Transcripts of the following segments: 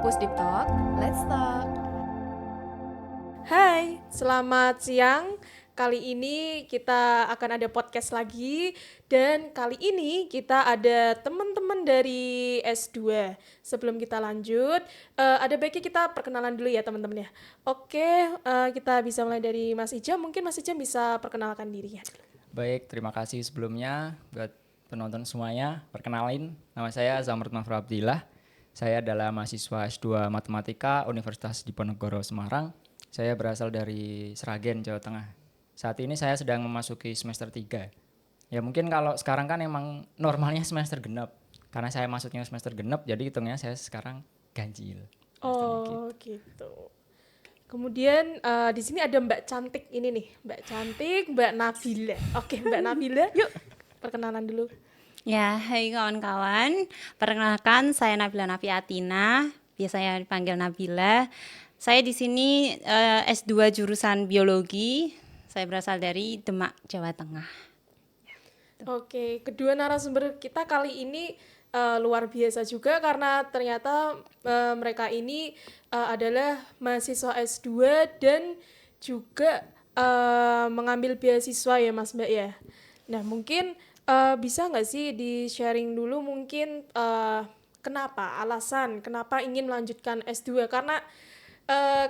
Pusdip Talk, let's talk. Hai, selamat siang. Kali ini kita akan ada podcast lagi dan kali ini kita ada teman-teman dari S2. Sebelum kita lanjut, ada baiknya kita perkenalan dulu ya teman-teman ya. Oke, kita bisa mulai dari Mas Ijam. Mungkin Mas Ijam bisa perkenalkan dirinya dulu. Baik, terima kasih sebelumnya buat penonton semuanya. Perkenalin, nama saya Zamrud Mahfur Abdillah. Saya adalah mahasiswa S2 Matematika Universitas Diponegoro Semarang. Saya berasal dari Sragen, Jawa Tengah. Saat ini saya sedang memasuki semester 3. Ya mungkin kalau sekarang kan emang normalnya semester genap. Karena saya masuknya semester genap, jadi hitungnya saya sekarang ganjil. Oh, gitu. Kemudian di sini ada Mbak Cantik ini nih, Mbak Cantik, Mbak Nabila. Oke, Mbak Nabila, yuk perkenalan dulu. Ya, hai kawan-kawan. Perkenalkan, saya Nabila Nafiatina, biasanya dipanggil Nabila. Saya di sini S2 jurusan biologi. Saya berasal dari Demak, Jawa Tengah. Oke, kedua narasumber kita kali ini luar biasa juga karena ternyata mereka ini adalah mahasiswa S2 dan juga mengambil beasiswa ya Mas Mbak ya. Nah mungkin bisa nggak sih di-sharing dulu mungkin kenapa, alasan kenapa ingin melanjutkan S2 karena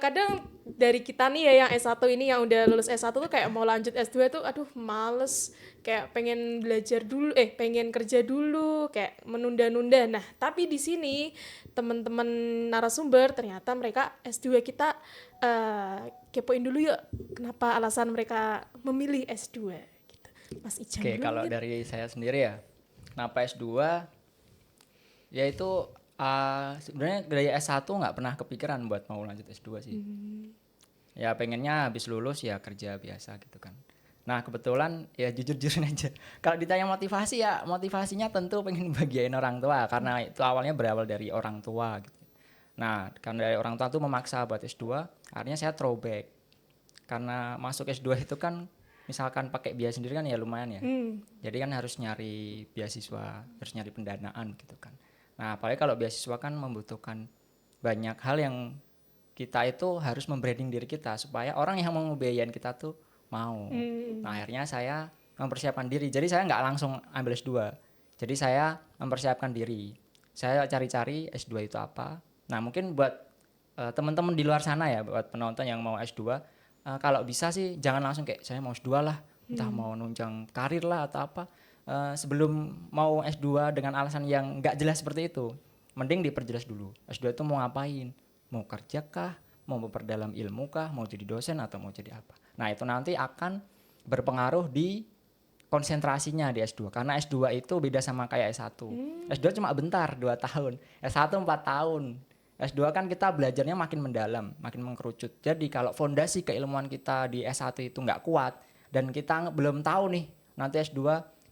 kadang dari kita nih ya yang S1 ini yang udah lulus S1 tuh kayak mau lanjut S2 tuh aduh males, kayak pengen belajar dulu, pengen kerja dulu, kayak menunda-nunda. Nah, tapi di sini teman-teman narasumber ternyata mereka S2 kita kepoin dulu yuk kenapa alasan mereka memilih S2 gitu. Mas Ijam Oke, dulu kalau mungkin. dari saya sendiri ya, kenapa S2? Yaitu sebenarnya dari S1 nggak pernah kepikiran buat mau lanjut S2 sih. Ya pengennya habis lulus ya kerja biasa gitu kan. Nah kebetulan ya jujur-jujurin aja. Kalau ditanya motivasi ya motivasinya tentu pengen bagian orang tua. Karena itu awalnya berawal dari orang tua gitu. Nah karena dari orang tua tuh memaksa buat S2, akhirnya saya throwback. Karena masuk S2 itu kan misalkan pakai biaya sendiri kan ya lumayan ya. Jadi kan harus nyari beasiswa, harus nyari pendanaan gitu kan. Nah apalagi kalau beasiswa kan membutuhkan banyak hal yang kita itu harus membranding diri kita supaya orang yang mau ngebiayain kita tuh mau. Nah akhirnya saya mempersiapkan diri. Jadi saya nggak langsung ambil S2. Jadi saya mempersiapkan diri. Saya cari-cari S2 itu apa. Nah mungkin buat teman-teman di luar sana ya, buat penonton yang mau S2, kalau bisa sih jangan langsung kayak saya mau S2 lah, entah mau nunjang karir lah atau apa. Sebelum mau S2 dengan alasan yang nggak jelas seperti itu, mending diperjelas dulu. S2 itu mau ngapain? Mau kerja kah? Mau memperdalam ilmu kah? Mau jadi dosen atau mau jadi apa? Nah itu nanti akan berpengaruh di konsentrasinya di S2. Karena S2 itu beda sama kayak S1. S2 cuma bentar, 2 tahun. S1 4 tahun. S2 kan kita belajarnya makin mendalam, makin mengkerucut. Jadi kalau fondasi keilmuan kita di S1 itu nggak kuat, dan kita belum tahu nih nanti S2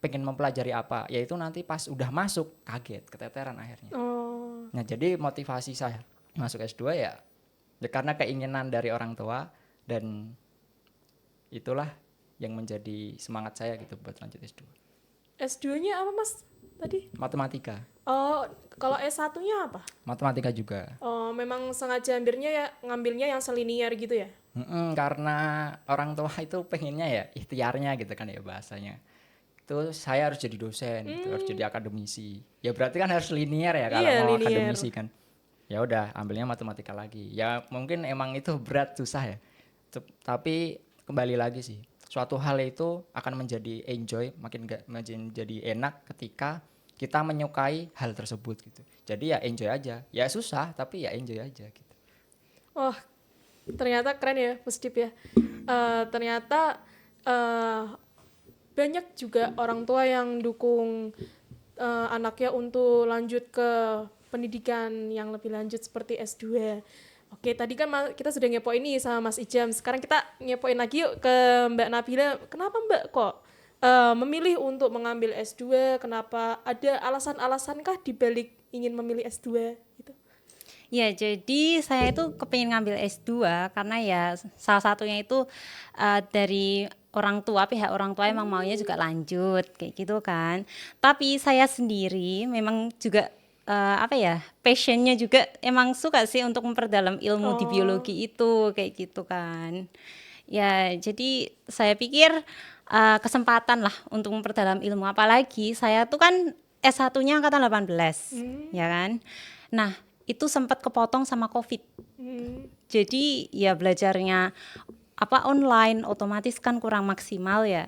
pengen mempelajari apa, yaitu nanti pas udah masuk kaget, keteteran akhirnya. Oh. Nah jadi motivasi saya masuk S2 ya karena keinginan dari orang tua, dan itulah yang menjadi semangat saya gitu buat lanjut S2. S2-nya apa Mas tadi? Matematika. Oh, kalau S1-nya apa? Matematika juga. Oh, memang sengaja ngambilnya yang selinier gitu ya? Karena orang tua itu pengennya ya ikhtiarnya gitu kan ya bahasanya. Itu saya harus jadi dosen, gitu, harus jadi akademisi. Ya berarti kan harus linear ya kalau Iya, mau linear. akademisi kan. Ya udah ambilnya matematika lagi. Ya mungkin emang itu berat, susah ya. Tapi kembali lagi sih, suatu hal itu akan menjadi enjoy, menjadi enak ketika kita menyukai hal tersebut gitu. Jadi ya enjoy aja. Ya susah tapi ya enjoy aja gitu. Wah, ternyata keren ya, Pusdip ya. Ternyata banyak juga orang tua yang dukung anaknya untuk lanjut ke pendidikan yang lebih lanjut seperti S2. Oke, tadi kan kita sudah ngepoin nih sama Mas Ijam. Sekarang kita ngepoin lagi yuk ke Mbak Nabila. Kenapa Mbak kok memilih untuk mengambil S2? Kenapa? Ada alasan-alasankah dibalik ingin memilih S2 gitu? Ya, jadi saya itu kepingin ngambil S2 karena ya salah satunya itu dari pihak orang tua emang maunya juga lanjut kayak gitu kan. Tapi saya sendiri memang juga apa ya, passionnya juga emang suka sih untuk memperdalam ilmu di biologi itu kayak gitu kan. Ya, jadi saya pikir kesempatan lah untuk memperdalam ilmu, apalagi saya tuh kan S1-nya angkatan 18, ya kan. Nah, itu sempat kepotong sama COVID. Jadi ya belajarnya online, otomatis kan kurang maksimal ya.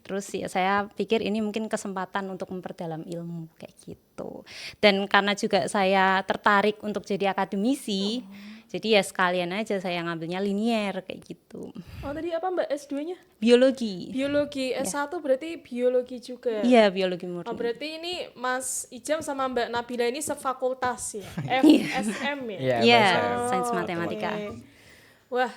Terus ya saya pikir ini mungkin kesempatan untuk memperdalam ilmu kayak gitu. Dan karena juga saya tertarik untuk jadi akademisi, jadi ya sekalian aja saya ngambilnya linier kayak gitu. Oh, tadi apa Mbak S2-nya? Biologi. Biologi. S1 berarti biologi juga. Iya, biologi Oh, murni. berarti ini Mas Ijam sama Mbak Nabila ini sefakultas ya? FSM ya? Iya, Iya, Mas. sains oke. matematika. Wah,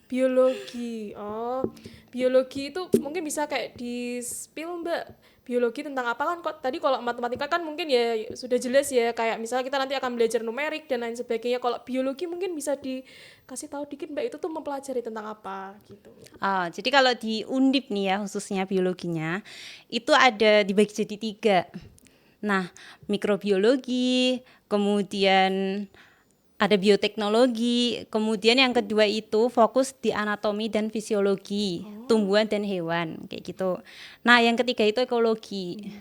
biologi. Oh, biologi itu mungkin bisa kayak di spill Mbak. Biologi tentang apa kan? Kok tadi kalau matematika kan mungkin ya sudah jelas ya, kayak misalnya kita nanti akan belajar numerik dan lain sebagainya. Kalau biologi mungkin bisa dikasih tahu dikit Mbak, itu tuh mempelajari tentang apa gitu. Oh, jadi kalau di Undip nih ya, khususnya biologinya, itu ada dibagi jadi 3. Nah, mikrobiologi, kemudian ada bioteknologi, kemudian yang kedua itu fokus di anatomi dan fisiologi, tumbuhan dan hewan, kayak gitu. Nah, yang ketiga itu ekologi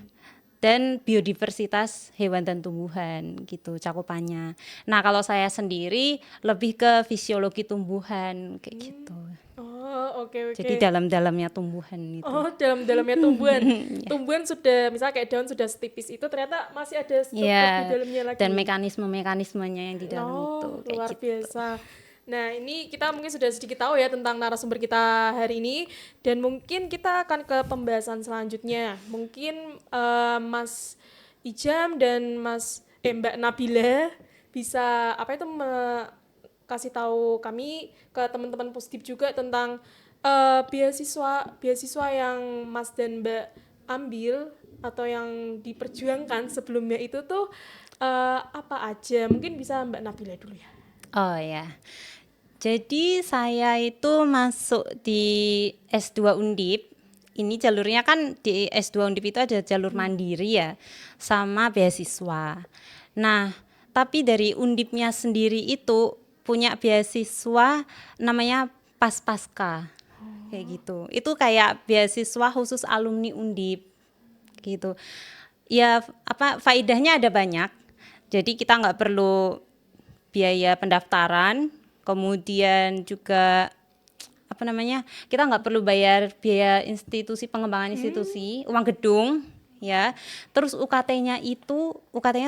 dan biodiversitas hewan dan tumbuhan, gitu cakupannya. Nah, kalau saya sendiri lebih ke fisiologi tumbuhan, kayak gitu. Oh, oke. Jadi dalam-dalamnya tumbuhan itu. Oh, dalam-dalamnya tumbuhan. Tumbuhan sudah, misalnya kayak daun sudah setipis itu, ternyata masih ada struktur di dalamnya lagi. Dan mekanisme-mekanismenya yang di dalam itu kayak luar gitu. biasa. Nah, ini kita mungkin sudah sedikit tahu ya tentang narasumber kita hari ini, dan mungkin kita akan ke pembahasan selanjutnya. Mungkin Mas Ijam dan Mbak Nabila bisa kasih tahu kami ke teman-teman positif juga tentang beasiswa yang Mas dan Mbak ambil atau yang diperjuangkan sebelumnya itu tuh apa aja. Mungkin bisa Mbak Nabila dulu ya. Oh ya. Jadi saya itu masuk di S2 Undip. Ini jalurnya kan di S2 Undip itu ada jalur mandiri ya, sama beasiswa. Nah, tapi dari Undipnya sendiri itu punya beasiswa namanya Pas-Paska. Kayak gitu. Itu kayak beasiswa khusus alumni Undip gitu. Ya faedahnya ada banyak. Jadi kita nggak perlu biaya pendaftaran, kemudian juga kita nggak perlu bayar biaya institusi, pengembangan institusi, uang gedung ya. Terus UKT-nya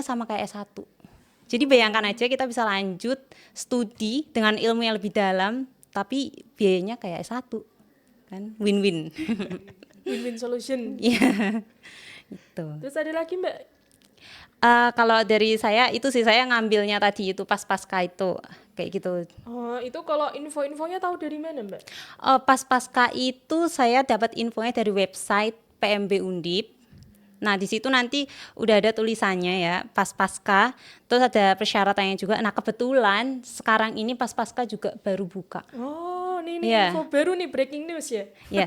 sama kayak S1. Jadi bayangkan aja kita bisa lanjut studi dengan ilmu yang lebih dalam, tapi biayanya kayak S1 kan, win-win. Win-win solution. Iya. Gitu. Terus ada lagi Mbak? Kalau dari saya itu sih, saya ngambilnya tadi itu Pas-Paska itu kayak gitu. Oh, itu kalau info-infonya tahu dari mana Mbak? Pas-Paska itu saya dapat infonya dari website PMB Undip. Nah, di situ nanti udah ada tulisannya ya, Pas-Paska. Terus ada persyaratannya juga. Nah, kebetulan sekarang ini Pas-Paska juga baru buka. Oh, ini Yeah. info baru nih, breaking news ya. Ya.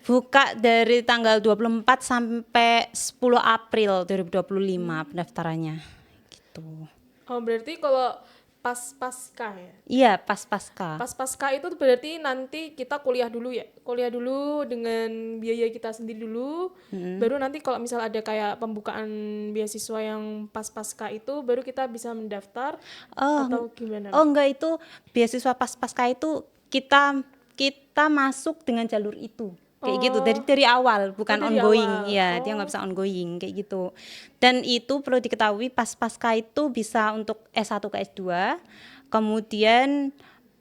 Buka dari tanggal 24 sampai 10 April 2025 pendaftarannya. Gitu. Oh, berarti kalau Pas-Paska ya. Iya, Pas-Paska. Pas-Paska itu berarti nanti kita kuliah dulu ya. Kuliah dulu dengan biaya kita sendiri dulu. Baru nanti kalau misal ada kayak pembukaan beasiswa yang Pas-Paska itu, baru kita bisa mendaftar atau gimana? Oh, enggak, itu beasiswa Pas-Paska itu kita masuk dengan jalur itu. Kayak gitu dari awal, bukan dari ongoing. awal. Iya, dia nggak bisa ongoing kayak gitu. Dan itu perlu diketahui, Pas-Paska itu bisa untuk S1 ke S2, kemudian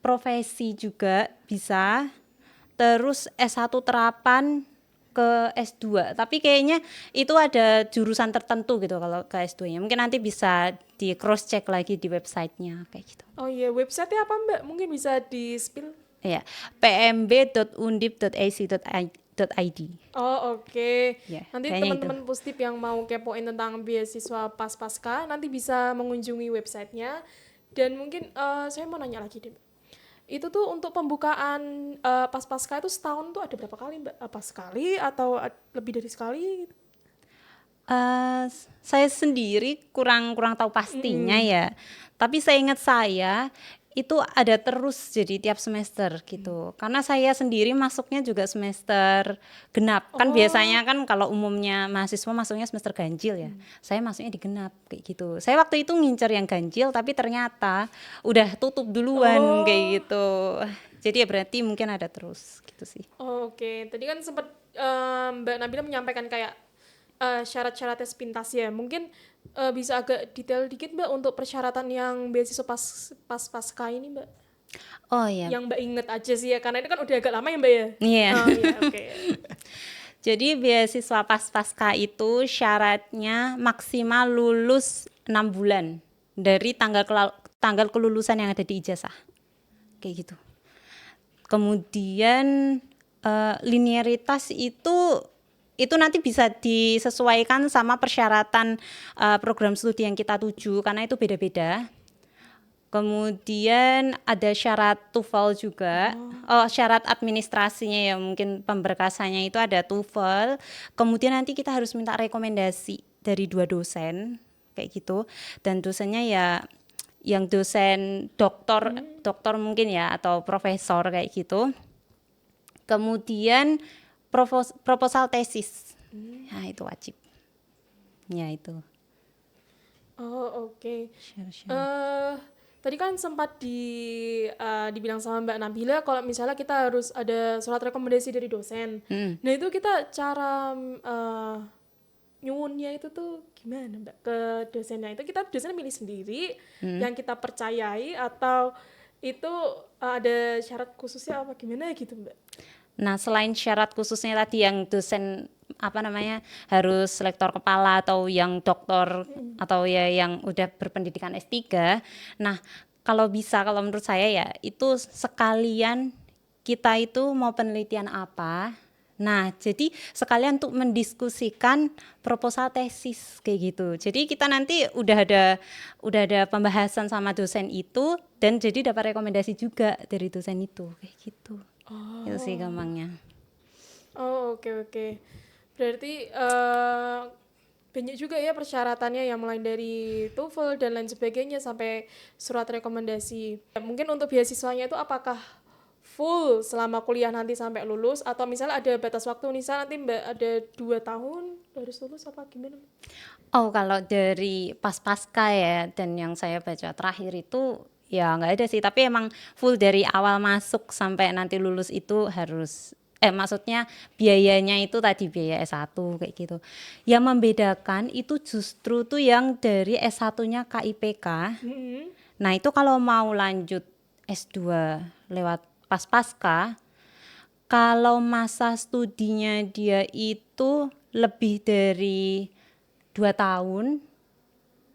profesi juga bisa, terus S1 terapan ke S2. Tapi kayaknya itu ada jurusan tertentu gitu kalau ke S2-nya. Mungkin nanti bisa di cross check lagi di websitenya kayak gitu. Oh iya, website-nya apa Mbak? Mungkin bisa di-spill. Ya, pmb.undip.ac.id. Oh, oke. Ya, Nanti kayaknya teman-teman positif yang mau kepoin tentang beasiswa Pas-Paska nanti bisa mengunjungi websitenya. Dan mungkin saya mau nanya lagi deh, Mbak. Itu tuh untuk pembukaan Pas-Paska itu setahun tuh ada berapa kali Mbak? Apa sekali atau lebih dari sekali? Saya sendiri kurang tahu pastinya ya. Tapi seingat saya itu ada terus jadi tiap semester gitu. Karena saya sendiri masuknya juga semester genap. Kan biasanya kan kalau umumnya mahasiswa masuknya semester ganjil ya. Saya masuknya di genap kayak gitu. Saya waktu itu ngincer yang ganjil tapi ternyata udah tutup duluan kayak gitu. Jadi ya berarti mungkin ada terus gitu sih. Oke, tadi kan sempat Mbak Nabila menyampaikan kayak syarat-syarat tes pintas ya. Mungkin bisa agak detail dikit Mbak untuk persyaratan yang beasiswa pasca ini Mbak. Oh iya. Yang Mbak inget aja sih ya, karena itu kan udah agak lama ya Mbak ya. Iya. Oh iya, oke. Jadi beasiswa pasca itu syaratnya maksimal lulus 6 bulan dari tanggal kelulusan yang ada di ijazah. Kayak gitu. Kemudian linearitas itu nanti bisa disesuaikan sama persyaratan program studi yang kita tuju karena itu beda-beda. Kemudian ada syarat TOEFL juga. Syarat administrasinya ya mungkin pemberkasannya itu ada TOEFL. Kemudian nanti kita harus minta rekomendasi dari 2 dosen kayak gitu. Dan dosennya ya yang dosen doktor mungkin ya atau profesor kayak gitu. Kemudian proposal tesis. Nah, itu wajib. Ya itu. Oh, oke. Syarat-syarat. Tadi kan sempat dibilang sama Mbak Nabila kalau misalnya kita harus ada surat rekomendasi dari dosen. Nah, itu kita cara nyuwunnya itu tuh gimana Mbak ke dosennya? Itu kita dosennya milih sendiri yang kita percayai atau itu ada syarat khususnya apa gimana gitu Mbak? Nah, selain syarat khususnya tadi yang dosen harus lektor kepala atau yang doktor atau ya yang udah berpendidikan S3. Nah, kalau menurut saya ya itu sekalian kita itu mau penelitian apa. Nah, jadi sekalian untuk mendiskusikan proposal tesis kayak gitu. Jadi kita nanti udah ada pembahasan sama dosen itu dan jadi dapat rekomendasi juga dari dosen itu kayak gitu. Itu sih gampangnya. Oh, oke. Berarti banyak juga ya persyaratannya yang mulai dari TOEFL dan lain sebagainya sampai surat rekomendasi. Mungkin untuk beasiswanya itu apakah full selama kuliah nanti sampai lulus atau misalnya ada batas waktu misalnya nanti Mbak ada 2 tahun harus lulus apa gimana? Oh, kalau dari pasca ya dan yang saya baca terakhir itu ya nggak ada sih, tapi emang full dari awal masuk sampai nanti lulus itu harus maksudnya biayanya itu tadi biaya S1 kayak gitu. Yang membedakan itu justru tuh yang dari S1-nya KIPK. Nah, itu kalau mau lanjut S2 lewat pasca, kalau masa studinya dia itu lebih dari 2 tahun,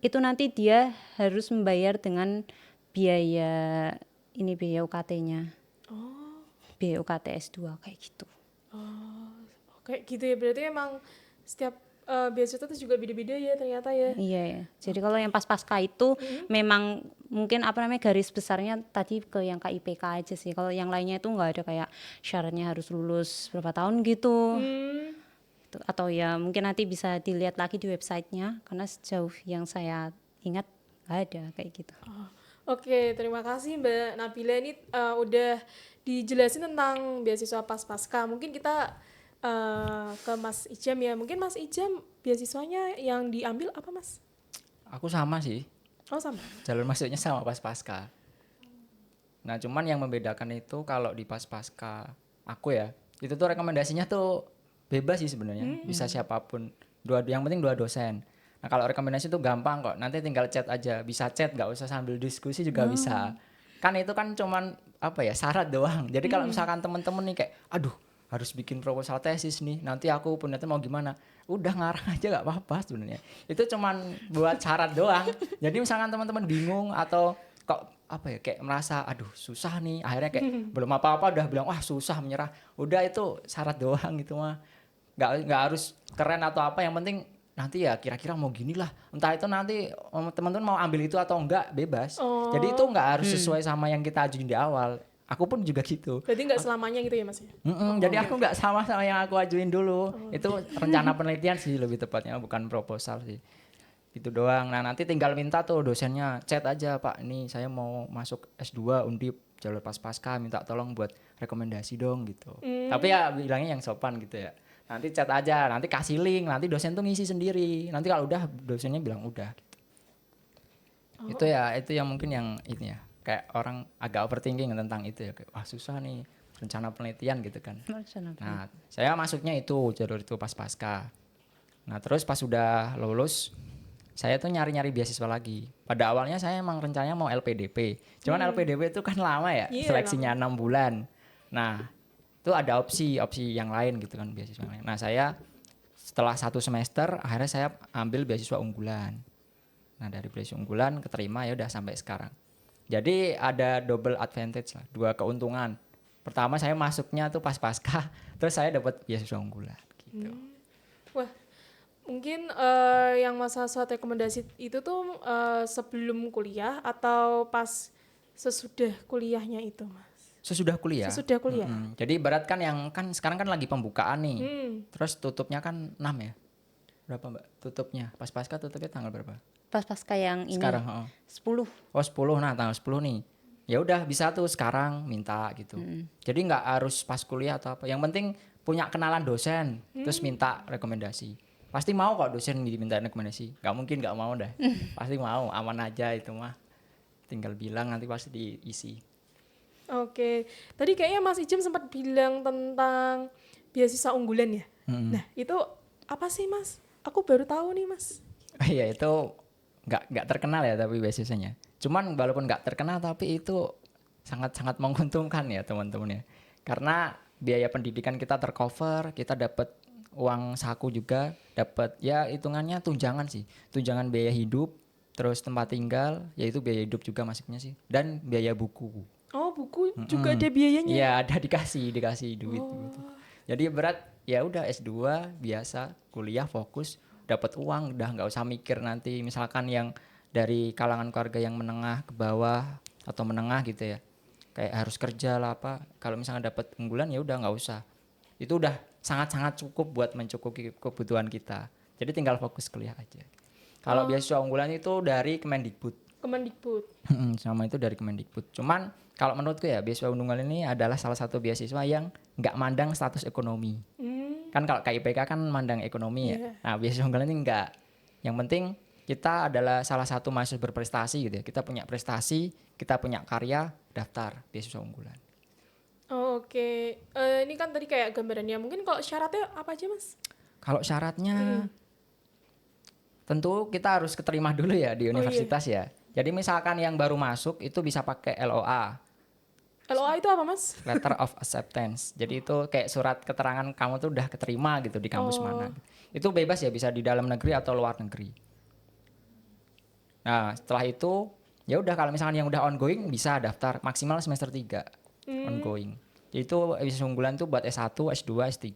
itu nanti dia harus membayar dengan biaya UKT-nya. Biaya UKT S2 kayak gitu. Kayak gitu ya, berarti emang setiap beasiswa itu juga beda-beda ya ternyata ya. Iya ya. Jadi kalau yang pasca itu memang mungkin garis besarnya tadi ke yang KIPK aja sih. Kalau yang lainnya itu nggak ada kayak syaratnya harus lulus berapa tahun gitu. Atau ya mungkin nanti bisa dilihat lagi di websitenya karena sejauh yang saya ingat nggak ada kayak gitu. Oke, terima kasih Mbak Nabila ini udah dijelasin tentang beasiswa pasca. Mungkin kita ke Mas Ijam ya. Mungkin Mas Ijam beasiswanya yang diambil apa Mas? Aku sama sih. Oh sama. Jalur masuknya sama pasca. Nah, cuman yang membedakan itu kalau di pasca aku ya, itu tuh rekomendasinya tuh bebas sih sebenarnya. Bisa siapapun. Yang penting 2 dosen. Nah, kalau rekomendasi itu gampang kok. Nanti tinggal chat aja. Bisa chat, nggak usah sambil diskusi juga bisa. Kan itu kan cuman syarat doang. Jadi kalau misalkan temen-temen nih kayak, aduh harus bikin proposal tesis nih, nanti aku penelitian mau gimana, udah ngarang aja nggak apa-apa sebenarnya. Itu cuman buat syarat doang. Jadi misalkan teman-teman bingung atau kok kayak merasa aduh susah nih, akhirnya kayak belum apa-apa udah bilang wah susah, menyerah, udah itu syarat doang gitu mah. Nggak harus keren atau apa, yang penting nanti ya kira-kira mau gini lah, entah itu nanti teman-teman mau ambil itu atau enggak bebas. Jadi itu nggak harus sesuai sama yang kita ajuin di awal. Aku pun juga gitu. Berarti nggak selamanya gitu ya Mas ya? Jadi aku nggak sama yang aku ajuin dulu. Itu rencana penelitian sih lebih tepatnya, bukan proposal sih. Gitu doang. Nah nanti tinggal minta tuh dosennya, chat aja Pak, ini saya mau masuk S2 Undip jalur pas-pasca, minta tolong buat rekomendasi dong gitu. Tapi ya bilangnya yang sopan gitu ya. Nanti chat aja, nanti kasih link, nanti dosen tuh ngisi sendiri. Nanti kalau udah dosennya bilang udah gitu. Itu ya, itu yang mungkin yang ini ya. Kayak orang agak overthinking tentang itu ya. Kayak, wah susah nih rencana penelitian gitu kan. Nah saya masuknya itu jalur itu pas-pasca. Nah terus pas udah lulus, saya tuh nyari-nyari beasiswa lagi. Pada awalnya saya emang rencananya mau LPDP. Cuman LPDP itu kan lama ya, Iya, seleksinya 6 bulan. Nah, itu ada opsi yang lain gitu kan, beasiswa yang lain. Nah, saya setelah 1 semester akhirnya saya ambil beasiswa unggulan. Nah, dari beasiswa unggulan keterima ya udah sampai sekarang. Jadi ada double advantage lah, 2 keuntungan. Pertama saya masuknya tuh pas-pasca, terus saya dapat beasiswa unggulan gitu. Wah, mungkin yang Mas Haswat rekomendasi itu tuh sebelum kuliah atau pas sesudah kuliahnya itu Mas? Sesudah kuliah. Sesudah kuliah. Jadi ibarat kan yang kan sekarang kan lagi pembukaan nih. Terus tutupnya kan 6 ya. Berapa Mbak tutupnya? Pas-pasca tutupnya tanggal berapa? Pas-pasca yang ini Sekarang, 10. Oh 10, nah tanggal 10 nih. Ya udah bisa tuh sekarang minta gitu. Jadi nggak harus pas kuliah atau apa. Yang penting punya kenalan dosen, terus minta rekomendasi. Pasti mau kok dosen diminta rekomendasi. Nggak mungkin nggak mau dah. Pasti mau, aman aja itu mah. Tinggal bilang nanti pasti diisi. Oke, tadi kayaknya Mas Ijem sempat bilang tentang beasiswa unggulan ya. Nah, itu apa sih Mas? Aku baru tahu nih Mas. Iya itu nggak terkenal ya tapi beasiswanya. Cuman walaupun nggak terkenal tapi itu sangat-sangat menguntungkan ya teman-teman ya. Karena biaya pendidikan kita tercover, kita dapat uang saku juga, dapat ya hitungannya tunjangan sih. Tunjangan biaya hidup, terus tempat tinggal, yaitu biaya hidup juga masuknya sih, dan biaya buku. Oh, buku juga ada biayanya. Iya, ada dikasih duit gitu. Jadi berat ya udah S2 biasa, kuliah fokus, dapat uang, udah nggak usah mikir nanti misalkan yang dari kalangan keluarga yang menengah ke bawah atau menengah gitu ya. Kayak harus kerja lah apa. Kalau misalnya dapat unggulan ya udah nggak usah. Itu udah sangat-sangat cukup buat mencukupi kebutuhan kita. Jadi tinggal fokus kuliah aja. Kalau beasiswa unggulan itu dari Kemendikbud. Kemendikbud. Sama itu dari Kemendikbud. Cuman kalau menurutku ya beasiswa unggulan ini adalah salah satu beasiswa yang nggak mandang status ekonomi. Kan kalau KIPK kan mandang ekonomi ya. Nah beasiswa unggulan ini nggak. Yang penting kita adalah salah satu mahasiswa berprestasi gitu ya. Kita punya prestasi, kita punya karya, daftar beasiswa unggulan. Oh, oke. Ini kan tadi kayak gambarannya. Mungkin kalau syaratnya apa aja Mas? Kalau syaratnya tentu kita harus keterima dulu ya di universitas ya. Jadi misalkan yang baru masuk itu bisa pakai LOA. LOA itu apa Mas? Letter of Acceptance. Jadi itu kayak surat keterangan kamu tuh udah keterima gitu di kampus mana. Itu bebas ya, bisa di dalam negeri atau luar negeri. Nah setelah itu ya udah kalau misalkan yang udah ongoing bisa daftar maksimal semester 3 ongoing. Jadi itu beasiswa unggulan tuh buat S1, S2, S3.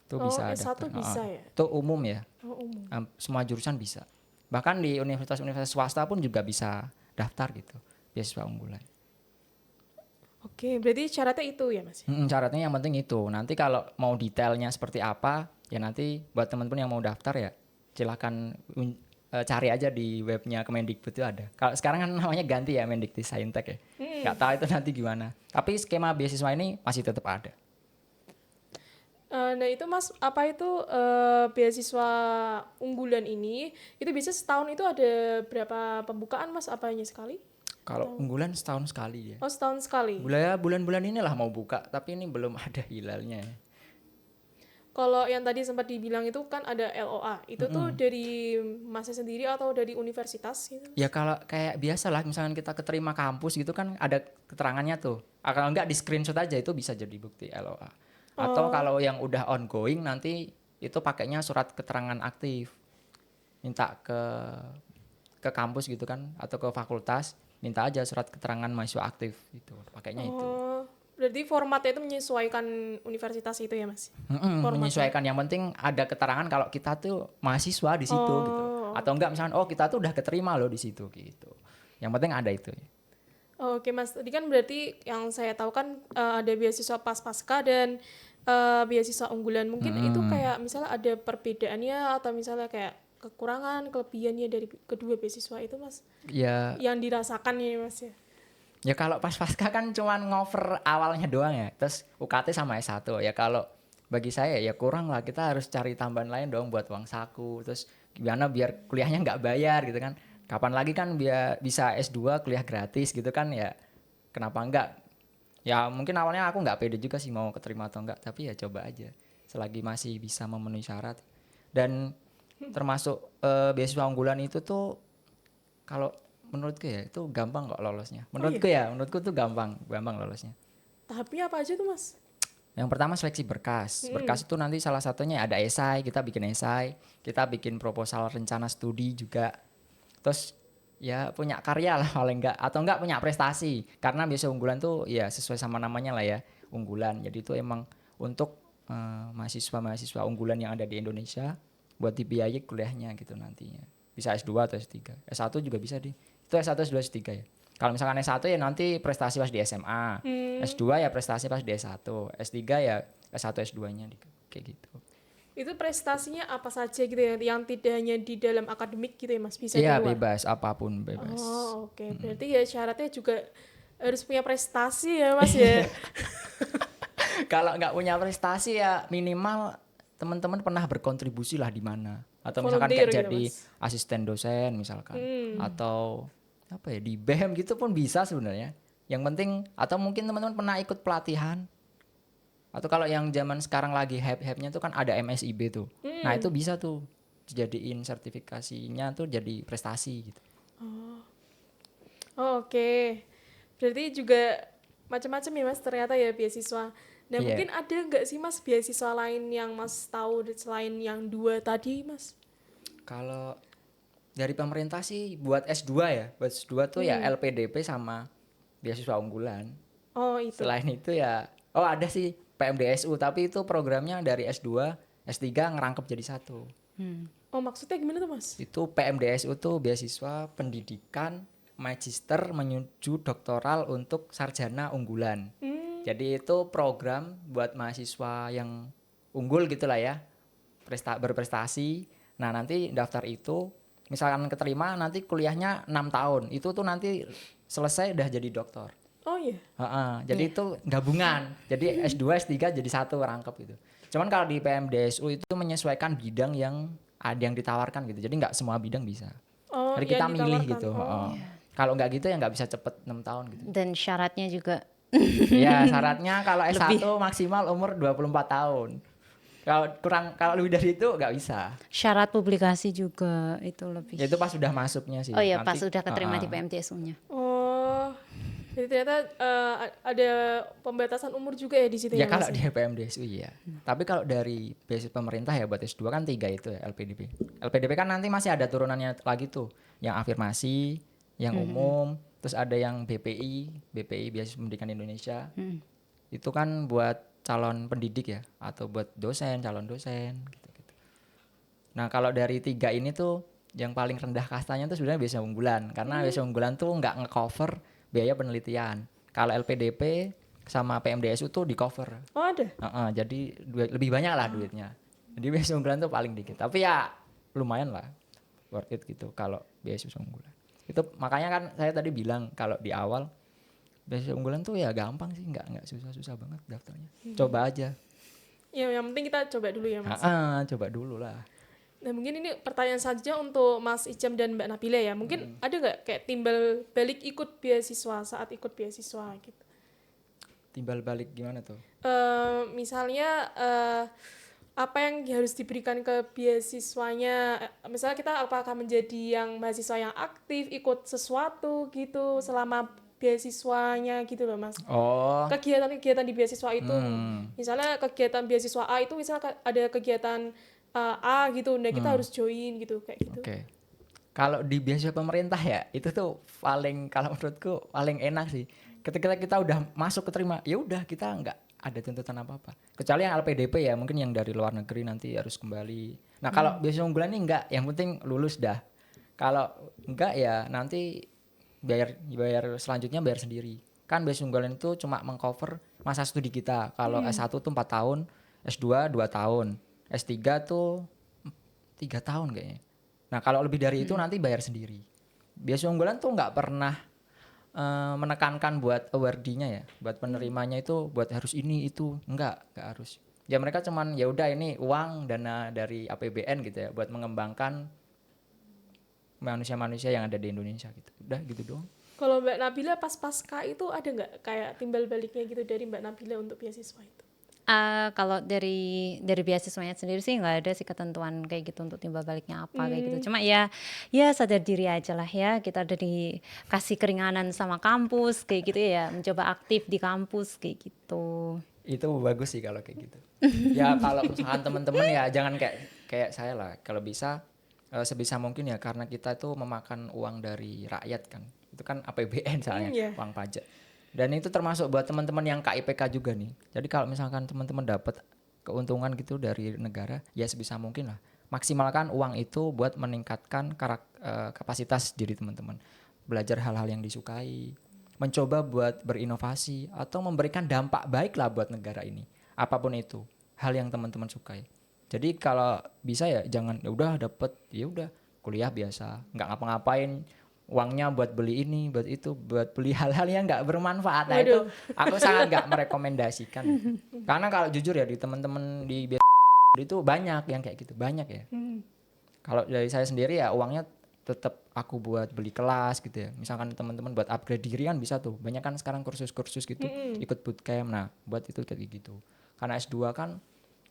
Itu bisa S1 daftar. bisa ya? Itu umum ya. Oh, umum. Semua jurusan bisa. Bahkan di universitas-universitas swasta pun juga bisa daftar gitu beasiswa unggulan. Oke, berarti syaratnya itu ya Mas? Syaratnya yang penting itu. Nanti kalau mau detailnya seperti apa, ya nanti buat teman-teman yang mau daftar ya silakan cari aja di webnya Kemendikbud itu ada. Kalau sekarang kan namanya ganti ya Mendikbudristek ya. Nggak tahu itu nanti gimana. Tapi skema beasiswa ini masih tetap ada. Nah itu Mas, apa itu beasiswa unggulan ini, itu bisa setahun itu ada berapa pembukaan Mas? Apa hanya sekali? Kalau unggulan setahun sekali ya. Oh, setahun sekali. Bulan-bulan inilah mau buka, tapi ini belum ada hilalnya. Kalau yang tadi sempat dibilang itu kan ada LOA, itu tuh dari Masnya sendiri atau dari universitas gitu? Ya kalau kayak biasa lah, misalkan kita keterima kampus gitu kan ada keterangannya tuh. Kalau enggak di screenshot aja itu bisa jadi bukti LOA. Atau kalau yang udah ongoing nanti itu pakainya surat keterangan aktif. Minta ke kampus gitu kan atau ke fakultas, minta aja surat keterangan mahasiswa aktif gitu. Pakainya itu. Berarti formatnya itu menyesuaikan universitas itu ya Mas? Menyesuaikan, yang penting ada keterangan kalau kita tuh mahasiswa di situ gitu. Atau enggak misalkan kita tuh udah keterima loh di situ gitu. Yang penting ada itu. Oke Mas, tadi kan berarti yang saya tahu kan ada beasiswa pas-pasca dan beasiswa unggulan. Mungkin itu kayak misalnya ada perbedaannya atau misalnya kayak kekurangan, kelebihannya dari kedua beasiswa itu Mas, Ya, yang dirasakan ini Mas ya. ya kalau pas pasca kan cuman ngover awalnya doang ya. Terus UKT sama S1. Ya kalau bagi saya ya kurang lah. Kita harus cari tambahan lain dong buat uang saku. Terus gimana biar kuliahnya nggak bayar gitu kan. Kapan lagi kan biar bisa S2 kuliah gratis gitu kan ya. Kenapa enggak? Ya mungkin awalnya aku nggak pede juga sih mau keterima atau enggak. Tapi ya coba aja. Selagi masih bisa memenuhi syarat. Dan termasuk beasiswa unggulan itu tuh kalau menurutku ya itu gampang kok lolosnya. Menurutku tuh gampang lolosnya. Tahapnya apa aja tuh Mas? Yang pertama seleksi berkas. Berkas itu nanti salah satunya ada esai, kita bikin esai, kita bikin proposal rencana studi juga. Terus ya punya karya lah paling enggak atau enggak punya prestasi. Karena biasa unggulan tuh ya sesuai sama namanya lah ya, unggulan. Jadi itu emang untuk mahasiswa-mahasiswa unggulan yang ada di Indonesia buat dibiayai kuliahnya gitu nantinya. Bisa S2 atau S3. S1 juga bisa di. Itu S1, S2, S3 ya. Kalau misalkan S1 ya nanti prestasi pas di SMA. S2 ya prestasi pas di S1. S3 ya S1, S2-nya kayak gitu. Itu prestasinya apa saja gitu ya, yang tidak hanya di dalam akademik gitu ya Mas, bisa di Iya, luar? bebas, apapun bebas. Oh oke, berarti ya syaratnya juga harus punya prestasi ya Mas ya. Kalau nggak punya prestasi ya minimal teman-teman pernah berkontribusi lah di mana. Atau misalkan Volunteer kayak gitu, jadi Mas. asisten dosen misalkan. Atau apa ya di BEM gitu pun bisa sebenarnya. Yang penting atau mungkin teman-teman pernah ikut pelatihan. Atau kalau yang zaman sekarang lagi hype-hype-nya tuh kan ada MSIB tuh. Nah, itu bisa tuh dijadiin sertifikasinya tuh jadi prestasi gitu. Oh, oke, berarti juga macam-macam ya Mas ternyata ya beasiswa. Nah Iya. mungkin ada nggak sih Mas beasiswa lain yang Mas tahu selain yang dua tadi Mas? Kalau dari pemerintah sih buat S2 ya. Buat S2 tuh ya LPDP sama beasiswa unggulan. Oh itu. Selain itu ya ada sih PMDSU tapi itu programnya dari S2, S3 ngerangkep jadi satu. Oh maksudnya gimana tuh Mas? Itu PMDSU tuh beasiswa pendidikan magister menuju doktoral untuk sarjana unggulan. Jadi itu program buat mahasiswa yang unggul gitulah ya. Berprestasi. Nah, nanti daftar itu misalkan keterima nanti kuliahnya 6 tahun. Itu tuh nanti selesai udah jadi doktor. Oh iya. Jadi itu gabungan. Jadi S2, S3 jadi satu rangkep gitu. Cuman kalau di PMDSU itu menyesuaikan bidang yang ada yang ditawarkan gitu. Jadi nggak semua bidang bisa. Oh Jadi kita yang milih ditawarkan. gitu. Oh. Kalau nggak gitu ya nggak bisa cepet 6 tahun gitu. Dan syaratnya juga Ya syaratnya kalau S1 Lebih. maksimal umur 24 tahun. Kalau lebih dari itu nggak bisa. syarat publikasi juga itu lebih. Ya itu pas sudah masuknya sih. Oh iya, Nanti- pas udah keterima di PMDSU-nya. Oh. Jadi ternyata ada pembatasan umur juga ya di situ Ya ya kalau Mas? di PMDSU iya. Tapi kalau dari beasiswa pemerintah ya buat S2 kan 3 itu ya LPDP. LPDP kan nanti masih ada turunannya lagi tuh. Yang afirmasi, yang umum, terus ada yang BPI Beasiswa Pendidikan Indonesia. Itu kan buat calon pendidik ya atau buat dosen, calon dosen gitu-gitu. Nah, kalau dari 3 ini tuh yang paling rendah kastanya tuh sebenarnya beasiswa unggulan karena beasiswa unggulan tuh nggak nge-cover biaya penelitian. Kalau LPDP sama PMDSU tuh di cover. Oh ada. Jadi lebih banyak lah duitnya. Jadi beasiswa unggulan tuh paling dikit. Tapi ya lumayan lah worth it gitu kalau beasiswa unggulan. Itu makanya kan saya tadi bilang kalau di awal beasiswa unggulan tuh ya gampang sih, nggak susah-susah banget daftarnya. Coba aja. Ya yang penting kita coba dulu ya Mas. Coba dulu lah. Nah mungkin ini pertanyaan selanjutnya untuk Mas Icem dan Mbak Nabila ya. Mungkin ada nggak kayak timbal balik ikut beasiswa saat ikut beasiswa gitu? Timbal balik gimana tuh? Misalnya apa yang harus diberikan ke beasiswanya? Misalnya kita apakah menjadi yang mahasiswa yang aktif, ikut sesuatu gitu selama beasiswanya gitu loh Mas. Oh, Kegiatan-kegiatan di beasiswa itu, misalnya kegiatan beasiswa A itu misalnya ada kegiatan A gitu, nah kita harus join gitu kayak gitu. oke. Kalau di beasiswa pemerintah ya, itu tuh paling kalau menurutku paling enak sih. Ketika kita udah masuk keterima, ya udah kita nggak ada tuntutan apa-apa. Kecuali yang LPDP ya, mungkin yang dari luar negeri nanti harus kembali. Nah, kalau beasiswa unggulan ini enggak, yang penting lulus dah. Kalau enggak ya nanti bayar selanjutnya bayar sendiri. Kan beasiswa unggulan itu cuma mengcover masa studi kita. Kalau S1 tuh 4 tahun, S2 2 tahun, S3 tuh 3 tahun kayaknya. Nah, kalau lebih dari itu nanti bayar sendiri. Beasiswa unggulan tuh nggak pernah menekankan buat awardee-nya ya, buat penerimanya itu buat harus ini itu, enggak harus. Ya mereka cuman ya udah ini uang dana dari APBN gitu ya buat mengembangkan manusia-manusia yang ada di Indonesia gitu. Udah gitu doang. Kalau Mbak Nabila pas pasca itu ada nggak kayak timbal baliknya gitu dari Mbak Nabila untuk beasiswa itu? Kalau dari beasiswanya sendiri sih nggak ada sih ketentuan kayak gitu untuk timbal baliknya apa kayak gitu. Cuma ya sadar diri aja lah ya, kita udah dikasih keringanan sama kampus kayak gitu ya, mencoba aktif di kampus kayak gitu. Itu bagus sih kalau kayak gitu. Ya kalau misalkan teman-teman ya jangan kayak saya lah. Kalau bisa sebisa mungkin ya, karena kita itu memakan uang dari rakyat kan. Itu kan APBN soalnya, uang pajak. Dan itu termasuk buat teman-teman yang KIPK juga nih. Jadi kalau misalkan teman-teman dapat keuntungan gitu dari negara, ya sebisa mungkin lah maksimalkan uang itu buat meningkatkan kapasitas diri teman-teman. Belajar hal-hal yang disukai, mencoba buat berinovasi atau memberikan dampak baik lah buat negara ini. Apapun itu, hal yang teman-teman sukai. Jadi kalau bisa ya jangan ya udah dapat ya udah kuliah biasa, nggak ngapa-ngapain, uangnya buat beli ini, buat itu, buat beli hal-hal yang nggak bermanfaat. Nah itu aku sangat nggak merekomendasikan. Karena kalau jujur ya di teman-teman di itu banyak yang kayak gitu, banyak ya. Kalau dari saya sendiri ya uangnya tetap aku buat beli kelas gitu ya. Misalkan teman-teman buat upgrade diri kan bisa tuh. Banyak kan sekarang kursus-kursus gitu, ikut bootcamp. Nah buat itu kayak gitu. Karena S2 kan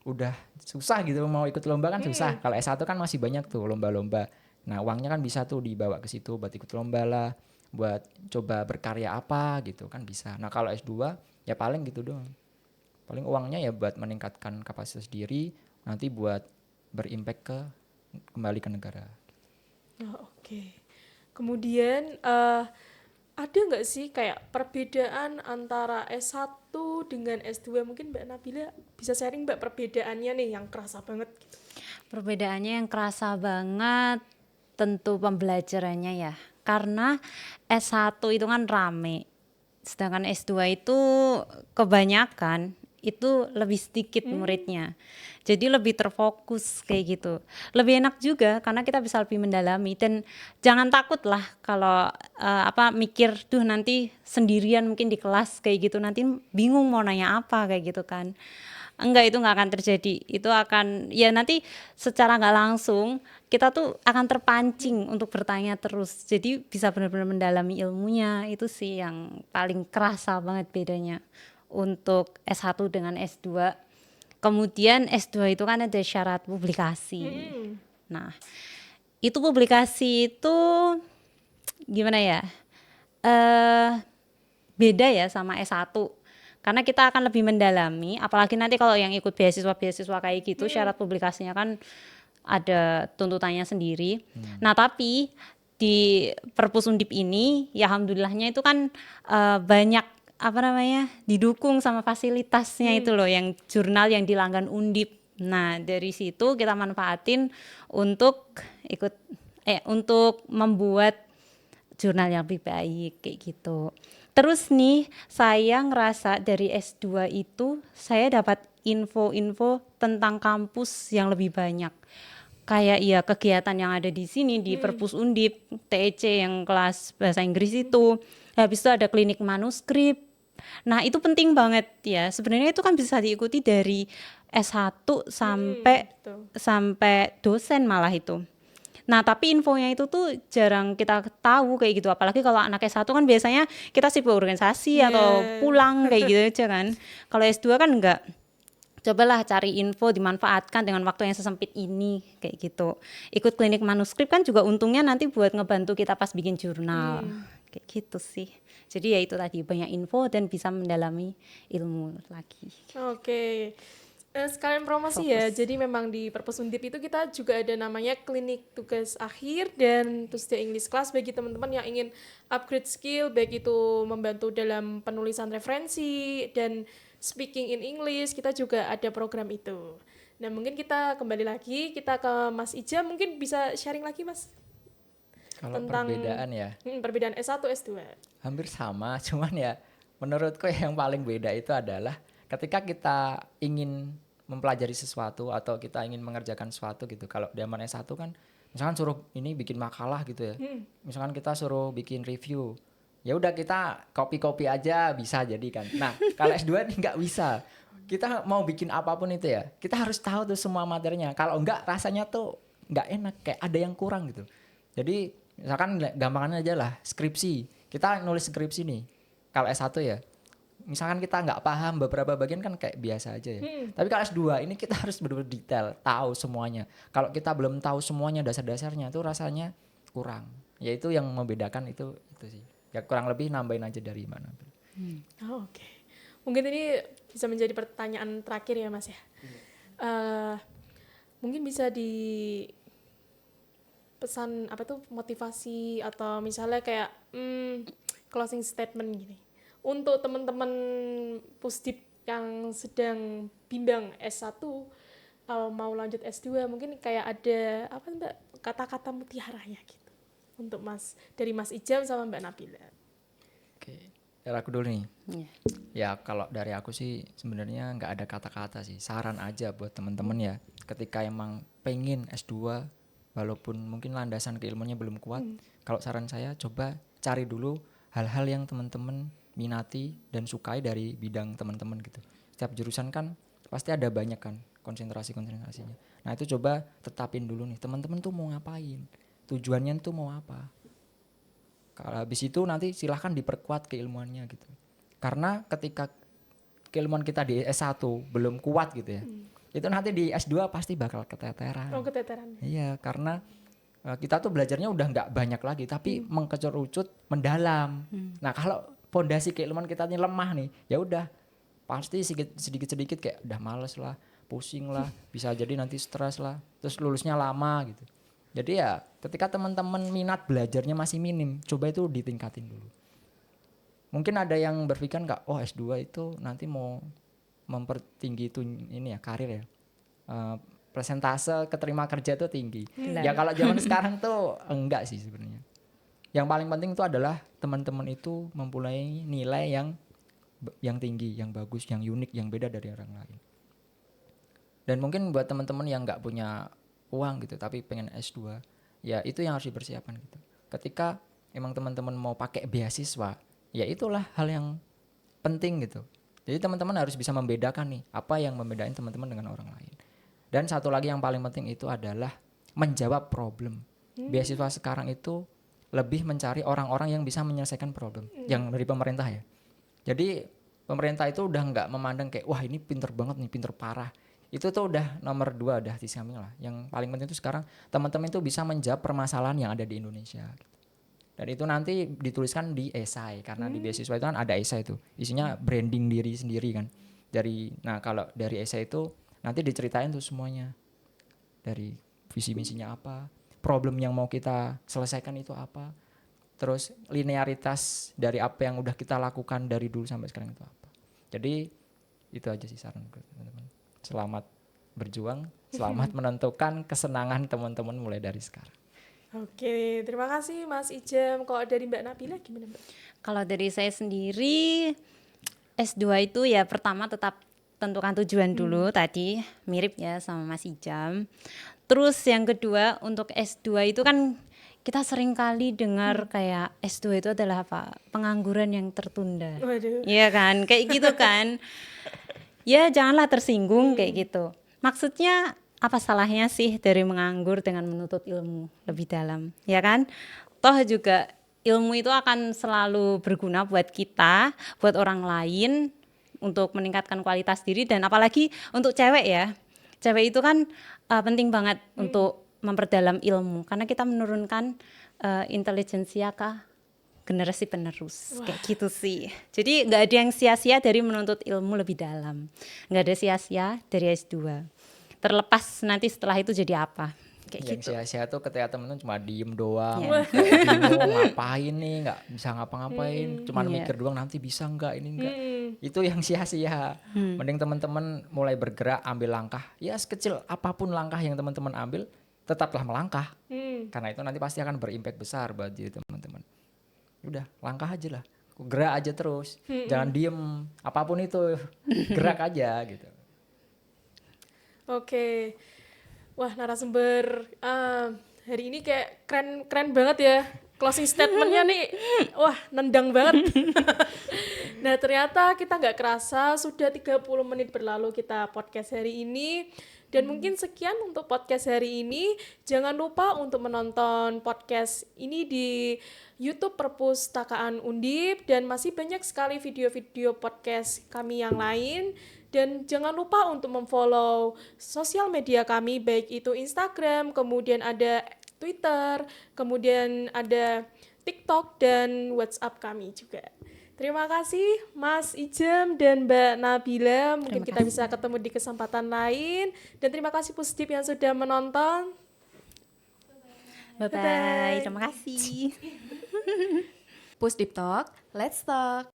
udah susah gitu, mau ikut lomba kan susah. Kalau S1 kan masih banyak tuh lomba-lomba. Nah uangnya kan bisa tuh dibawa ke situ buat ikut lomba lah, buat coba berkarya apa gitu kan bisa. Nah kalau S2 ya paling gitu doang. Paling uangnya ya buat meningkatkan kapasitas diri, nanti buat berimpact kembali ke negara. Oke. Kemudian ada nggak sih kayak perbedaan antara S1 dengan S2? Mungkin Mbak Nabila bisa sharing Mbak perbedaannya nih yang kerasa banget gitu. Perbedaannya yang kerasa banget tentu pembelajarannya ya. Karena S1 itu kan rame. Sedangkan S2 itu kebanyakan itu lebih sedikit muridnya. Jadi lebih terfokus kayak gitu. Lebih enak juga karena kita bisa lebih mendalami, dan jangan takut lah kalau mikir tuh nanti sendirian mungkin di kelas kayak gitu, nanti bingung mau nanya apa kayak gitu kan. Enggak, itu enggak akan terjadi. Itu akan ya nanti secara enggak langsung kita tuh akan terpancing untuk bertanya terus. Jadi bisa benar-benar mendalami ilmunya. Itu sih yang paling kerasa banget bedanya untuk S1 dengan S2. Kemudian S2 itu kan ada syarat publikasi. Nah, itu publikasi itu gimana ya? Beda ya sama S1. Karena kita akan lebih mendalami, apalagi nanti kalau yang ikut beasiswa kayak gitu, syarat publikasinya kan ada tuntutannya sendiri. Nah, tapi di Perpus Undip ini ya alhamdulillahnya itu kan banyak didukung sama fasilitasnya itu loh, yang jurnal yang dilanggan Undip. Nah, dari situ kita manfaatin untuk untuk membuat jurnal yang lebih baik kayak gitu. Terus nih saya ngerasa dari S2 itu saya dapat info-info tentang kampus yang lebih banyak. Kayak ya kegiatan yang ada di sini di Perpus Undip, TEC yang kelas bahasa Inggris itu. Habis itu ada klinik manuskrip. Nah, itu penting banget ya. Sebenarnya itu kan bisa diikuti dari S1 sampai dosen malah itu. Nah, tapi infonya itu tuh jarang kita tahu kayak gitu. Apalagi kalau anak S1 kan biasanya kita sibuk organisasi atau pulang kayak gitu aja kan. Kalau S2 kan enggak. Cobalah cari info, dimanfaatkan dengan waktu yang sesempit ini kayak gitu. Ikut klinik manuskrip kan juga untungnya nanti buat ngebantu kita pas bikin jurnal. Kayak gitu sih. Jadi ya itu tadi, banyak info dan bisa mendalami ilmu lagi. Oke. Sekalian promosi ya, jadi memang di Perpus Undip itu kita juga ada namanya klinik tugas akhir dan Tuesday English Class bagi teman-teman yang ingin upgrade skill, baik itu membantu dalam penulisan referensi dan speaking in English, kita juga ada program itu. Nah, mungkin kita kembali lagi, kita ke Mas Ija, mungkin bisa sharing lagi Mas. Kalau tentang perbedaan ya perbedaan S1 S2. hampir sama, cuman ya menurutku yang paling beda itu adalah ketika kita ingin mempelajari sesuatu atau kita ingin mengerjakan sesuatu gitu. Kalau zaman S1 kan misalkan suruh ini bikin makalah gitu ya. Misalkan kita suruh bikin review. Ya udah kita copy-copy aja bisa jadi kan. Nah, kalau S2 ini nggak bisa. Kita mau bikin apapun itu ya, kita harus tahu tuh semua materinya. Kalau enggak rasanya tuh nggak enak, kayak ada yang kurang gitu. Jadi misalkan gampangannya aja lah skripsi. Kita nulis skripsi nih. Kalau S1 ya, misalkan kita nggak paham beberapa bagian kan kayak biasa aja ya. Tapi kalau S2 ini kita harus benar-benar detail, tahu semuanya. Kalau kita belum tahu semuanya dasar-dasarnya tuh rasanya kurang. Ya itu yang membedakan itu sih. Ya kurang lebih nambahin aja dari mana. Oh, oke. Mungkin ini bisa menjadi pertanyaan terakhir ya Mas ya. Mungkin bisa di pesan apa tuh motivasi atau misalnya kayak closing statement gini. Untuk teman-teman Pusdip yang sedang bimbang S1 mau lanjut S2 mungkin kayak ada apa Mbak kata-kata mutiaranya gitu. Untuk dari Mas Ijam sama Mbak Nabila. Oke, dari aku dulu nih. Iya. Ya kalau dari aku sih sebenarnya nggak ada kata-kata sih. Saran aja buat teman-teman ya. Ketika emang pengen S2, walaupun mungkin landasan keilmuannya belum kuat, kalau saran saya coba cari dulu hal-hal yang teman-teman minati dan sukai dari bidang teman-teman gitu. Setiap jurusan kan pasti ada banyak kan konsentrasinya. Nah itu coba tetapin dulu nih teman-teman tuh mau ngapain, tujuannya tuh mau apa. Kalau habis itu nanti silahkan diperkuat keilmuannya gitu. Karena ketika keilmuan kita di S1 belum kuat gitu ya, itu nanti di S2 pasti bakal keteteran. Oh, keteteran. Iya, karena kita tuh belajarnya udah nggak banyak lagi, tapi mengkerucut mendalam. Nah kalau fondasi keilmuan kita ini lemah nih, ya udah pasti sedikit-sedikit kayak udah males lah, pusing lah, bisa jadi nanti stres lah, terus lulusnya lama gitu. Jadi ya ketika teman-teman minat belajarnya masih minim, coba itu ditingkatin dulu. Mungkin ada yang berpikir nggak, oh S2 itu nanti mau mempertinggi itu ini ya karir ya. Persentase keterima kerja itu tinggi. Ya kalau zaman sekarang tuh enggak sih sebenarnya. Yang paling penting itu adalah teman-teman itu mempunyai nilai yang tinggi, yang bagus, yang unik, yang beda dari orang lain. Dan mungkin buat teman-teman yang nggak punya uang gitu tapi pengen S2, ya itu yang harus dipersiapkan gitu. Ketika emang teman-teman mau pakai beasiswa, ya itulah hal yang penting gitu. Jadi teman-teman harus bisa membedakan nih apa yang membedain teman-teman dengan orang lain. Dan satu lagi yang paling penting itu adalah menjawab problem. Beasiswa sekarang itu lebih mencari orang-orang yang bisa menyelesaikan problem yang dari pemerintah ya. Jadi pemerintah itu udah nggak memandang kayak wah ini pinter banget nih, pinter parah. Itu tuh udah nomor 2 udah di samping lah. Yang paling penting itu sekarang teman-teman itu bisa menjawab permasalahan yang ada di Indonesia gitu. Dan itu nanti dituliskan di esai karena di beasiswa itu kan ada esai itu. Isinya branding diri sendiri kan. Nah kalau dari esai itu nanti diceritain tuh semuanya. Dari visi misinya apa, problem yang mau kita selesaikan itu apa. Terus linearitas dari apa yang udah kita lakukan dari dulu sampai sekarang itu apa. Jadi itu aja sih saranku teman-teman. Selamat berjuang, selamat menentukan kesenangan teman-teman mulai dari sekarang. Oke, terima kasih Mas Ijam. Kalau dari Mbak Nabila gimana Mbak? Kalau dari saya sendiri S2 itu ya pertama tetap tentukan tujuan dulu tadi mirip ya sama Mas Ijam. Terus yang kedua untuk S2 itu kan kita sering kali dengar kayak S2 itu adalah apa? Pengangguran yang tertunda. Waduh. Iya kan? Kayak gitu kan. Ya janganlah tersinggung kayak gitu. Maksudnya apa salahnya sih dari menganggur dengan menuntut ilmu lebih dalam, ya kan? Toh juga ilmu itu akan selalu berguna buat kita, buat orang lain, untuk meningkatkan kualitas diri dan apalagi untuk cewek ya. Cewek itu kan penting banget untuk memperdalam ilmu karena kita menurunkan intelijensia kah? Generasi penerus. Kayak gitu sih. Jadi nggak ada yang sia-sia dari menuntut ilmu lebih dalam, nggak ada sia-sia dari S2. Terlepas nanti setelah itu jadi apa, kayak yang gitu. sia-sia tuh ketika temen-temen cuma diem doang, Yeah. bingung ngapain nih, nggak bisa ngapa-ngapain, cuman Yeah. mikir doang nanti bisa nggak ini nggak. Itu yang sia-sia. Mending teman-teman mulai bergerak, ambil langkah. Ya sekecil apapun langkah yang teman-teman ambil, tetaplah melangkah. Karena itu nanti pasti akan berimpact besar buat diri teman-teman. Udah, langkah aja lah. Gerak aja terus. Jangan diem. Apapun itu, gerak aja gitu. Oke. Wah, narasumber hari ini kayak keren banget ya. Closing statement-nya nih, wah nendang banget. Nah ternyata kita nggak kerasa sudah 30 menit berlalu kita podcast hari ini. Dan mungkin sekian untuk podcast hari ini. Jangan lupa untuk menonton podcast ini di YouTube Perpustakaan Undip. Dan masih banyak sekali video-video podcast kami yang lain. Dan jangan lupa untuk memfollow sosial media kami, baik itu Instagram, kemudian ada Twitter, kemudian ada TikTok dan WhatsApp kami juga. Terima kasih Mas Ijem dan Mbak Nabila. Mungkin kita bisa ketemu di kesempatan lain. Dan terima kasih Pusdip yang sudah menonton. Bye-bye. Terima kasih. Push Deep Talk, let's talk.